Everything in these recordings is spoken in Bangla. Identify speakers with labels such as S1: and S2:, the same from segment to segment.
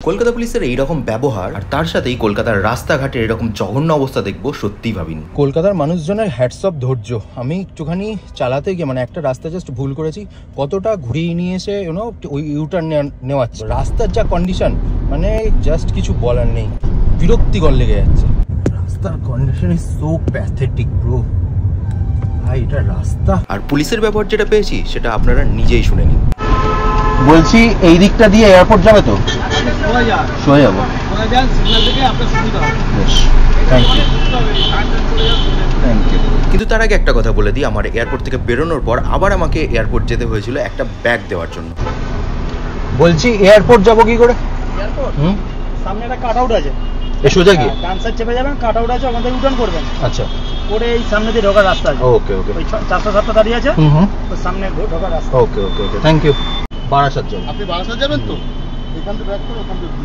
S1: কলকাতা পুলিশের এইরকম ব্যবহার আর তার সাথেই কলকাতার রাস্তাঘাটের এরকম জঘন্য অবস্থা দেখবো সত্যিই ভাবিনি।
S2: কলকাতার মানুষজনের হ্যাটস অফ ধৈর্য। আমি একটুখানি চালাতে গিয়ে মানে একটা রাস্তা জাস্ট ভুল করেছি, কতটা ঘুরিয়ে নিয়ে এসে ওই ইউটার্ন নেওয়াচ্ছে। রাস্তার যা কন্ডিশন মানে জাস্ট কিছু বলার নেই, বিরক্তিকর লেগে যাচ্ছে। রাস্তার condition is so pathetic bro. ভাই এটা রাস্তা।
S1: আর পুলিশের ব্যবহার যেটা পেয়েছি সেটা আপনারা নিজেই শুনে নিন।
S2: বলছি এই দিকটা দিয়ে এয়ারপোর্ট যাবে তো? সোজা যাবো। Thank you.
S1: কিন্তু তার আগে একটা কথা বলে দিই, আমার এয়ারপোর্ট থেকে বেরোনোর পর আবার আমাকে এয়ারপোর্ট যেতে হয়েছিল একটা ব্যাগ দেওয়ার জন্য।
S2: বলছি এয়ারপোর্ট যাবো কি করে?
S3: এয়ারপোর্ট সামনে একটা কাট আউট আছে,
S2: সোজা গিয়ে
S3: ডান সাইড চেপে যাবেন, কাট আউট আছে, ওখান থেকে রিটার্ন করবেন।
S2: আচ্ছা,
S3: করে এই সামনে দিয়ে ঢোকার রাস্তা আছে।
S2: ওকে ওকে।
S3: ওই 407 দাঁড়িয়ে আছে, ওই সামনে ঢোকার রাস্তা।
S2: ওকে ওকে ওকে, থ্যাংক ইউ। বারাসাত যাবো।
S4: আপনি বারাসাত যাবেন তো? এখান থেকে ব্যাক করে ওখান থেকে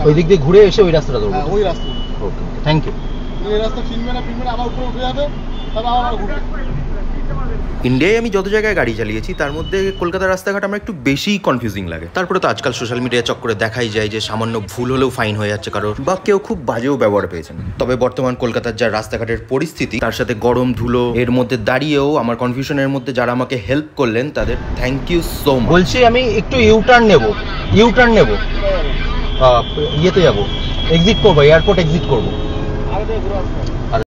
S2: ওই দিক দিয়ে ঘুরে এসে ওই রাস্তাটা ধরবো।
S4: ওই রাস্তা।
S2: ওকে, থ্যাংক ইউ।
S4: এই রাস্তা চিনবে না আবার উপরে উঠে যাবে, তারপর আবার ঘুরবে।
S1: ইন্ডিয়ায় আমি যত জায়গায় গাড়ি চালিয়েছি তার মধ্যে কলকাতার রাস্তাঘাট আমার একটু বেশি কনফিউজিং লাগে। তারপরে তো আজকাল সোশ্যাল মিডিয়া চক্করে দেখাই যায় যে সামান্য ভুল হলেও ফাইন হয়ে যাচ্ছে কারোর, বা কেউ খুব বাজেও ব্যবহার পেয়েছেন। তবে বর্তমান কলকাতার যা রাস্তাঘাটের পরিস্থিতি তার সাথে গরম ধুলো এর মধ্যে দাঁড়িয়েও আমার কনফিউশনের মধ্যে যারা আমাকে হেল্প করলেন তাদের থ্যাংক ইউ সো মাচ।
S2: বলছি আমি একটু ইউটার্ন নেব, ইয়েতে যাবো, এক্সিট করবো, এয়ারপোর্ট এক্সিট করবো।
S3: আগে থেকে ঘুরে আসবেন।